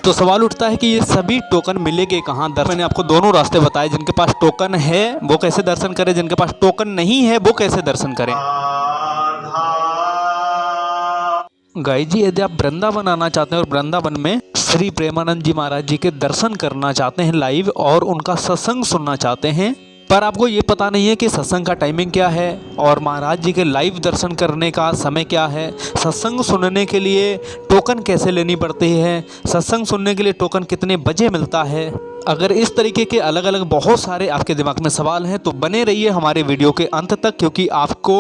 तो सवाल उठता है कि ये सभी टोकन मिलेंगे कहाँ। मैंने आपको दोनों रास्ते बताए, जिनके पास टोकन है वो कैसे दर्शन करें, जिनके पास टोकन नहीं है वो कैसे दर्शन करें। गाइस जी, यदि आप वृंदावन आना चाहते हैं और वृंदावन में श्री प्रेमानंद जी महाराज जी के दर्शन करना चाहते हैं लाइव और उनका सत्संग सुनना चाहते हैं, पर आपको ये पता नहीं है कि सत्संग का टाइमिंग क्या है और महाराज जी के लाइव दर्शन करने का समय क्या है, सत्संग सुनने के लिए टोकन कैसे लेनी पड़ती है, सत्संग सुनने के लिए टोकन कितने बजे मिलता है, अगर इस तरीके के अलग अलग बहुत सारे आपके दिमाग में सवाल हैं तो बने रहिए हमारे वीडियो के अंत तक, क्योंकि आपको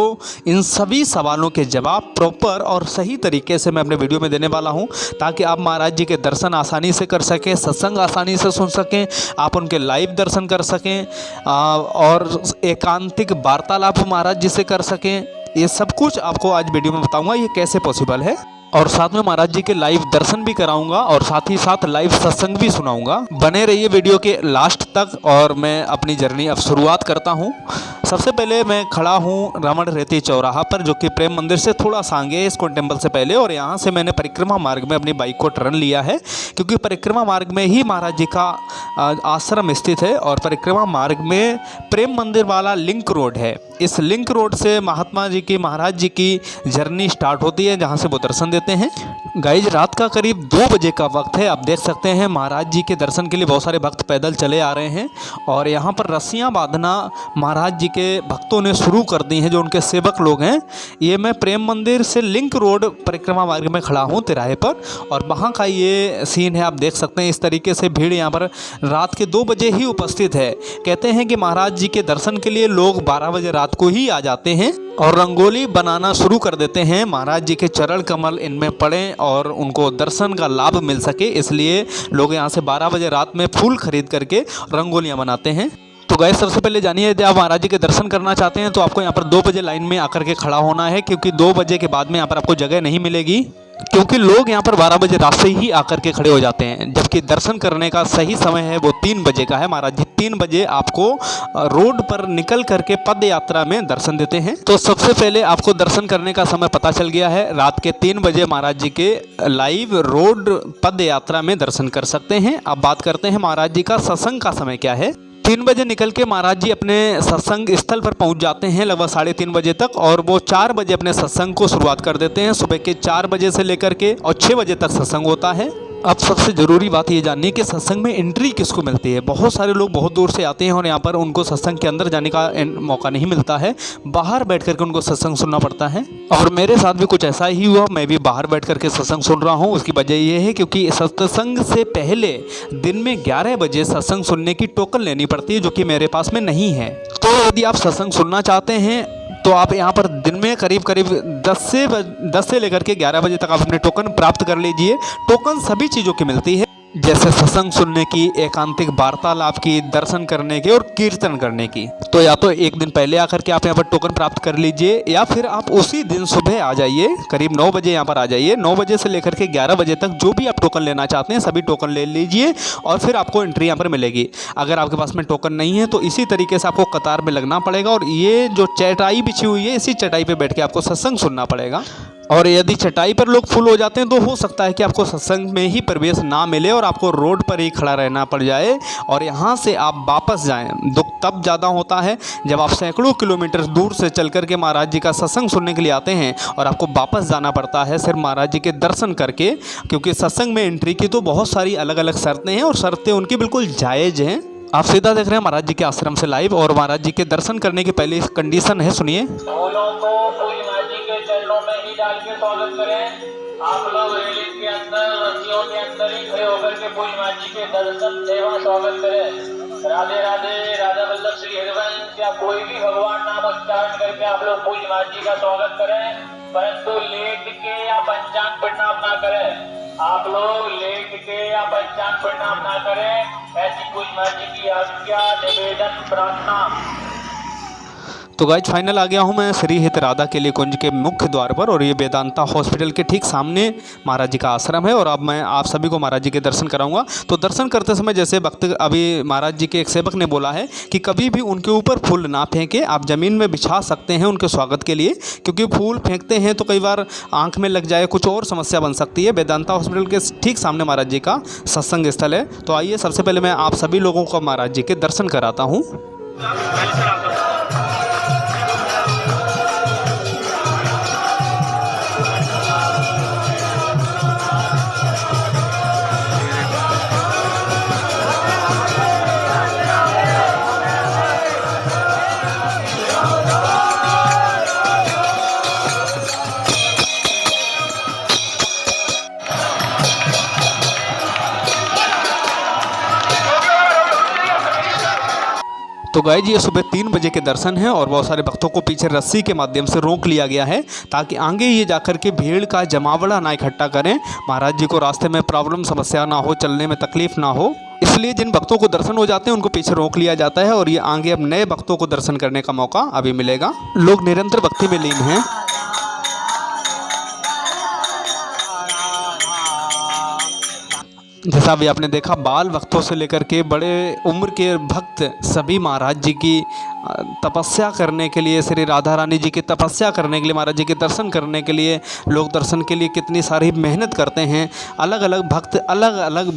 इन सभी सवालों के जवाब प्रॉपर और सही तरीके से मैं अपने वीडियो में देने वाला हूं, ताकि आप महाराज जी के दर्शन आसानी से कर सकें, सत्संग आसानी से सुन सकें, आप उनके लाइव दर्शन कर सकें और एकांतिक वार्तालाप महाराज जी से कर सकें। ये सब कुछ आपको आज वीडियो में बताऊंगा ये कैसे पॉसिबल है, और साथ में महाराज जी के लाइव दर्शन भी कराऊंगा और साथ ही साथ लाइव सत्संग भी सुनाऊंगा। बने रहिए वीडियो के लास्ट तक और मैं अपनी जर्नी अब शुरुआत करता हूं। सबसे पहले मैं खड़ा हूं रमण रेती चौराहा पर, जो कि प्रेम मंदिर से थोड़ा सा आगे है इस्कॉन टेम्पल से पहले, और यहां से मैंने परिक्रमा मार्ग में अपनी बाइक को टर्न लिया है, क्योंकि परिक्रमा मार्ग में ही महाराज जी का आश्रम स्थित है और परिक्रमा मार्ग में प्रेम मंदिर वाला लिंक रोड है। इस लिंक रोड से महात्मा जी की महाराज जी की जर्नी स्टार्ट होती है, जहाँ से वो दर्शन देते हैं। गाइज, रात का करीब 2 बजे का वक्त है। आप देख सकते हैं महाराज जी के दर्शन के लिए बहुत सारे भक्त पैदल चले आ रहे हैं और यहाँ पर रस्सियाँ बांधना महाराज जी के भक्तों ने शुरू कर दी हैं, जो उनके सेवक लोग हैं। ये मैं प्रेम मंदिर से लिंक रोड परिक्रमा मार्ग में खड़ा हूँ तिराहे पर, और वहाँ का ये सीन है। आप देख सकते हैं इस तरीके से भीड़ यहाँ पर रात के 2 बजे ही उपस्थित है। कहते हैं कि महाराज जी के दर्शन के लिए लोग 12 बजे रात को ही आ जाते हैं और रंगोली बनाना शुरू कर देते हैं, महाराज जी के चरण कमल इनमें पड़ें और उनको दर्शन का लाभ मिल सके, इसलिए लोग यहाँ से 12 बजे रात में फूल खरीद करके रंगोलियाँ बनाते हैं। तो गाइस, सबसे पहले जानिए, यदि आप महाराज जी के दर्शन करना चाहते हैं तो आपको यहाँ पर 2 बजे लाइन में आकर के खड़ा होना है, क्योंकि 2 बजे के बाद में यहाँ पर आपको जगह नहीं मिलेगी, क्योंकि लोग यहाँ पर 12 बजे रात से ही आकर के खड़े हो जाते हैं, जबकि दर्शन करने का सही समय है वो 3 बजे का है। महाराज जी 3 बजे आपको रोड पर निकल करके पद यात्रा में दर्शन देते हैं। तो सबसे पहले आपको दर्शन करने का समय पता चल गया है। रात के 3 बजे महाराज जी के लाइव रोड पद यात्रा में दर्शन कर सकते हैं। अब बात करते हैं महाराज जी का सत्संग का समय क्या है। 3 बजे निकल के महाराज जी अपने सत्संग स्थल पर पहुंच जाते हैं लगभग 3:30 बजे तक, और वो 4 बजे अपने सत्संग को शुरुआत कर देते हैं। सुबह के 4 बजे से लेकर के और 6 बजे तक सत्संग होता है। अब सबसे ज़रूरी बात ये जाननी है कि सत्संग में एंट्री किसको मिलती है। बहुत सारे लोग बहुत दूर से आते हैं और यहाँ पर उनको सत्संग के अंदर जाने का मौका नहीं मिलता है, बाहर बैठ करके उनको सत्संग सुनना पड़ता है। और मेरे साथ भी कुछ ऐसा ही हुआ, मैं भी बाहर बैठ करके सत्संग सुन रहा हूँ। उसकी वजह ये है क्योंकि सत्संग से पहले दिन में 11 बजे सत्संग सुनने की टोकन लेनी पड़ती है, जो कि मेरे पास में नहीं है। तो यदि आप सत्संग सुनना चाहते हैं तो आप यहाँ पर दिन में करीब 10 से लेकर के 11 बजे तक आप अपने टोकन प्राप्त कर लीजिए। टोकन सभी चीज़ों की मिलती है, जैसे सत्संग सुनने की, एकांतिक वार्तालाप की, दर्शन करने की और कीर्तन करने की। तो या तो एक दिन पहले आकर के आप यहाँ पर टोकन प्राप्त कर लीजिए, या फिर आप उसी दिन सुबह आ जाइए, करीब 9 बजे यहाँ पर आ जाइए। 9 बजे से लेकर के 11 बजे तक जो भी आप टोकन लेना चाहते हैं सभी टोकन ले लीजिए और फिर आपको एंट्री यहाँ पर मिलेगी। अगर आपके पास में टोकन नहीं है तो इसी तरीके से आपको कतार में लगना पड़ेगा, और ये जो चटाई बिछी हुई है इसी चटाई पर बैठ के आपको सत्संग सुनना पड़ेगा। और यदि चटाई पर लोग फुल हो जाते हैं तो हो सकता है कि आपको सत्संग में ही प्रवेश ना मिले और आपको रोड पर ही खड़ा रहना पड़ जाए और यहाँ से आप वापस जाएं। दुख तब ज़्यादा होता है जब आप सैकड़ों किलोमीटर दूर से चल कर के महाराज जी का सत्संग सुनने के लिए आते हैं और आपको वापस जाना पड़ता है सिर्फ महाराज जी के दर्शन करके, क्योंकि सत्संग में एंट्री की तो बहुत सारी अलग अलग शर्तें हैं और शर्तें उनकी बिल्कुल जायज़ हैं। आप सीधा देख रहे हैं महाराज जी के आश्रम से लाइव, और महाराज जी के दर्शन करने की पहली कंडीशन है, सुनिए। डाल के स्वागत करें। आप लोग रेलिंग के अंदर, रस्सियों के अंदर ही खड़े होकर के पूज्य माँ जी के दर्शन सेवा स्वागत करें। राधे राधे, राधा वल्लभ श्री हरिवंश या कोई भी भगवान नाम उच्चारण करके आप लोग पूज्य माँ जी का स्वागत करें, परंतु लेट के या पंचांग प्रणाम ना करें। आप लोग लेट के या पंचांग प्रणाम ना करें, ऐसी पूज्य माँ जी की आज्ञा, निवेदन, प्रार्थना। तो गाइज फाइनल आ गया हूँ मैं श्री हित राधा केली कुंज के मुख्य द्वार पर, और ये वेदांता हॉस्पिटल के ठीक सामने महाराज जी का आश्रम है। और अब मैं आप सभी को महाराज जी के दर्शन कराऊंगा। तो दर्शन करते समय जैसे भक्त अभी महाराज जी के एक सेवक ने बोला है कि कभी भी उनके ऊपर फूल ना फेंके, आप ज़मीन में बिछा सकते हैं उनके स्वागत के लिए, क्योंकि फूल फेंकते हैं तो कई बार आँख में लग जाए, कुछ और समस्या बन सकती है। वेदांता हॉस्पिटल के ठीक सामने महाराज जी का सत्संग स्थल है। तो आइए सबसे पहले मैं आप सभी लोगों को महाराज जी के दर्शन कराता हूँ। तो गाइस ये सुबह 3 बजे के दर्शन हैं, और बहुत सारे भक्तों को पीछे रस्सी के माध्यम से रोक लिया गया है ताकि आगे ये जाकर के भीड़ का जमावड़ा ना इकट्ठा करें, महाराज जी को रास्ते में प्रॉब्लम समस्या ना हो, चलने में तकलीफ ना हो। इसलिए जिन भक्तों को दर्शन हो जाते हैं उनको पीछे रोक लिया जाता है, और ये आगे अब नए भक्तों को दर्शन करने का मौका अभी मिलेगा। लोग निरंतर भक्ति में लीन हैं। जैसा अभी आपने देखा, बाल भक्तों से लेकर के बड़े उम्र के भक्त सभी महाराज जी की तपस्या करने के लिए, श्री राधा रानी जी की तपस्या करने के लिए, महाराज जी के दर्शन करने के लिए, लोग दर्शन के लिए कितनी सारी मेहनत करते हैं। अलग अलग भक्त अलग अलग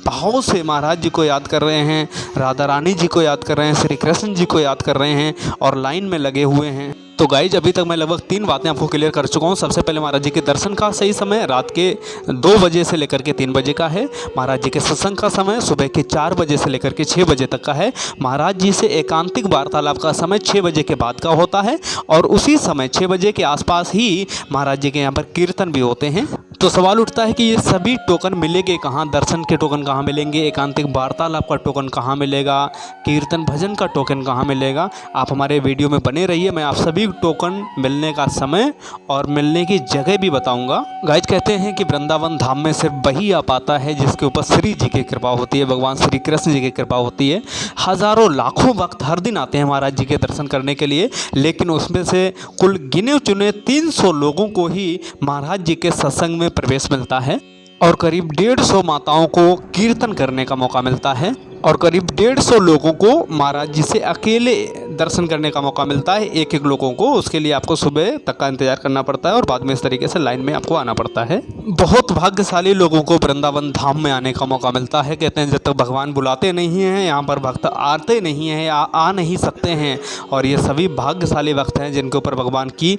भाव से महाराज जी को याद कर रहे हैं, राधा रानी जी को याद कर रहे हैं, श्री कृष्ण जी को याद कर रहे हैं और लाइन में लगे हुए हैं। तो गाइज अभी तक मैं लगभग 3 बातें आपको क्लियर कर चुका हूँ। सबसे पहले महाराज जी के दर्शन का सही समय रात के 2 बजे से लेकर के 3 बजे का है। महाराज जी के सत्संग का समय सुबह के 4 बजे से लेकर के 6 बजे तक का है। महाराज जी से एकांतिक वार्तालाप का समय 6 बजे के बाद का होता है, और उसी समय 6 बजे के आसपास ही महाराज जी के यहाँ पर कीर्तन भी होते हैं। तो सवाल उठता है कि ये सभी टोकन मिलेंगे कहाँ, दर्शन के टोकन कहाँ मिलेंगे, एकांतिक वार्तालाप का टोकन कहाँ मिलेगा, कीर्तन भजन का टोकन कहाँ मिलेगा। आप हमारे वीडियो में बने रहिए, मैं आप सभी टोकन मिलने का समय और मिलने की जगह भी बताऊंगा। गाइज कहते हैं कि वृंदावन धाम में सिर्फ वही आ पाता है जिसके ऊपर श्री जी की कृपा होती है, भगवान श्री कृष्ण जी की कृपा होती है। हज़ारों लाखों भक्त हर दिन आते हैं महाराज जी के दर्शन करने के लिए, लेकिन उसमें से कुल गिने चुने 300 लोगों को ही महाराज जी के सत्संग में प्रवेश मिलता है, और करीब 150 माताओं को कीर्तन करने का मौका मिलता है, और करीब 150 लोगों को महाराज जी से अकेले दर्शन करने का मौका मिलता है। एक एक लोगों को, उसके लिए आपको सुबह तक का इंतजार करना पड़ता है और बाद में इस तरीके से लाइन में आपको आना पड़ता है। बहुत भाग्यशाली लोगों को वृंदावन धाम में आने का मौका मिलता है। कहते हैं जब तक भगवान बुलाते नहीं हैं यहाँ पर भक्त आते नहीं हैं, आ नहीं सकते हैं, और ये सभी भाग्यशाली भक्त हैं जिनके ऊपर भगवान की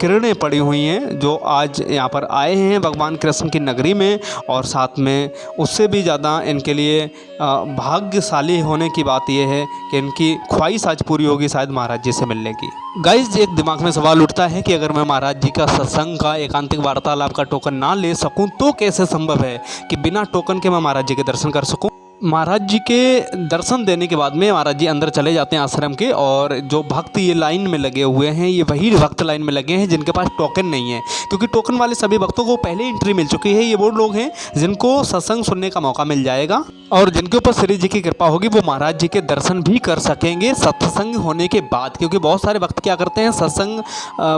किरणें पड़ी हुई हैं, जो आज यहाँ पर आए हैं भगवान कृष्ण की नगरी में। और साथ में उससे भी ज़्यादा इनके लिए भाग्यशाली होने की बात यह है कि इनकी ख्वाहिश आज पूरी होगी शायद महाराज जी से मिलने की। गाइज एक दिमाग में सवाल उठता है कि अगर मैं महाराज जी का सत्संग का एकांतिक वार्तालाप का टोकन ना ले सकूं तो कैसे संभव है कि बिना टोकन के मैं महाराज जी के दर्शन कर सकूं। महाराज जी के दर्शन देने के बाद में महाराज जी अंदर चले जाते हैं आश्रम के, और जो भक्त ये लाइन में लगे हुए हैं, ये वही भक्त लाइन में लगे हैं जिनके पास टोकन नहीं है, क्योंकि टोकन वाले सभी भक्तों को पहले एंट्री मिल चुकी है। ये वो लोग हैं जिनको सत्संग सुनने का मौका मिल जाएगा, और जिनके ऊपर श्री जी की कृपा होगी वो महाराज जी के दर्शन भी कर सकेंगे सत्संग होने के बाद। क्योंकि बहुत सारे भक्त क्या करते हैं, सत्संग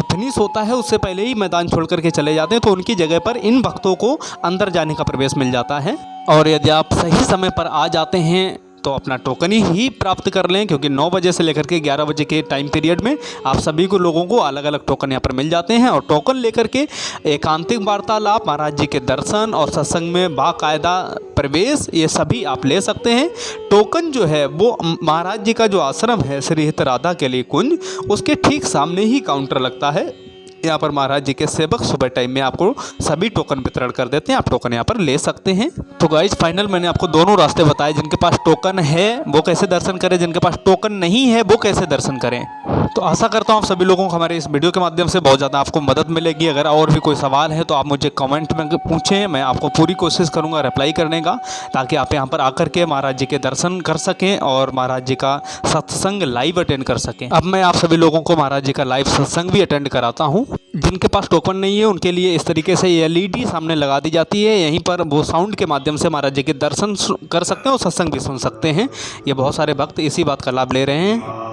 फिनिश होता है उससे पहले ही मैदान छोड़ करके चले जाते हैं, तो उनकी जगह पर इन भक्तों को अंदर जाने का प्रवेश मिल जाता है। और यदि आप सही समय पर आ जाते हैं तो अपना टोकन ही प्राप्त कर लें, क्योंकि 9 बजे से लेकर के 11 बजे के टाइम पीरियड में आप सभी को लोगों को अलग अलग टोकन यहाँ पर मिल जाते हैं, और टोकन लेकर के एकांतिक वार्तालाप, महाराज जी के दर्शन और सत्संग में बाकायदा प्रवेश, ये सभी आप ले सकते हैं। टोकन जो है वो महाराज जी का जो आश्रम है श्री हित राधा केली कुंज, उसके ठीक सामने ही काउंटर लगता है। यहाँ पर महाराज जी के सेवक सुबह टाइम में आपको सभी टोकन वितरण कर देते हैं, आप टोकन यहाँ पर ले सकते हैं। तो गाइज फाइनल मैंने आपको दोनों रास्ते बताए, जिनके पास टोकन है वो कैसे दर्शन करें, जिनके पास टोकन नहीं है वो कैसे दर्शन करें। तो आशा करता हूँ आप सभी लोगों को हमारे इस वीडियो के माध्यम से बहुत ज़्यादा आपको मदद मिलेगी। अगर और भी कोई सवाल है तो आप मुझे कमेंट में पूछें, मैं आपको पूरी कोशिश करूँगा रिप्लाई करने का, ताकि आप यहाँ पर आकर के महाराज जी के दर्शन कर सकें और महाराज जी का सत्संग लाइव अटेंड कर सकें। अब मैं आप सभी लोगों को महाराज जी का लाइव सत्संग भी अटेंड कराता हूँ। जिनके पास टोकन नहीं है उनके लिए इस तरीके से LED सामने लगा दी जाती है, यहीं पर वो साउंड के माध्यम से महाराज जी के दर्शन कर सकते हैं और सत्संग भी सुन सकते हैं। ये बहुत सारे भक्त इसी बात का लाभ ले रहे हैं।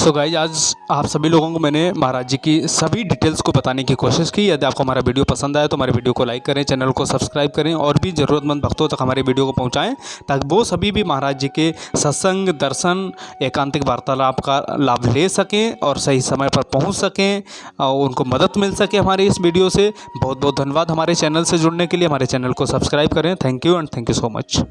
सो गाइज आज आप सभी लोगों को मैंने महाराज जी की सभी डिटेल्स को बताने की कोशिश की। यदि आपको हमारा वीडियो पसंद आए तो हमारे वीडियो को लाइक करें, चैनल को सब्सक्राइब करें और भी ज़रूरतमंद भक्तों तक हमारे वीडियो को पहुंचाएं, ताकि वो सभी भी महाराज जी के सत्संग, दर्शन, एकांतिक वार्तालाप का लाभ ले सकें और सही समय पर पहुँच सकें और उनको मदद मिल सके हमारे इस वीडियो से। बहुत बहुत धन्यवाद हमारे चैनल से जुड़ने के लिए। हमारे चैनल को सब्सक्राइब करें। Thank you and thank you so much.